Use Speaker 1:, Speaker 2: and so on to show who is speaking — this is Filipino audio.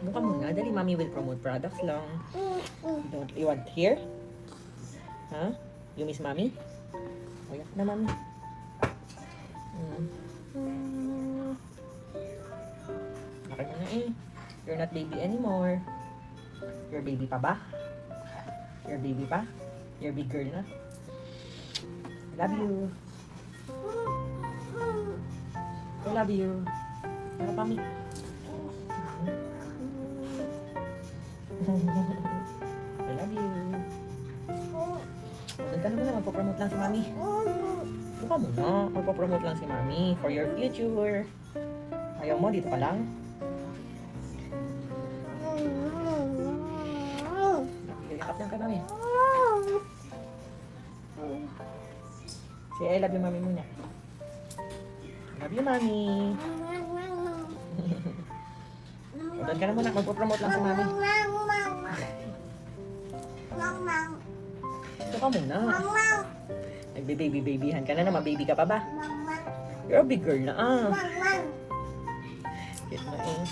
Speaker 1: Buka muna. Dali, mommy will promote products lang. You want here? Huh? You miss mommy? Ayak na, mommy. Bakit na eh? You're not baby anymore. You're baby pa ba? You're baby pa? You're big girl na? I love you. I love you. Ano pa, mi? I love you. Doon ka na muna, magpapromote lang si mami. Doon ka muna, magpapromote lang si mami for your future. Ayaw mo, dito ka lang. Yakap lang ka mami. Say I love you mami muna. I love you mami. Doon ka na muna, magpapromote lang si mami. Ito ka muna. Nagbe-baby-babyhan ka na naman. Baby ka pa ba? You're a big girl na ah. Cute na eh.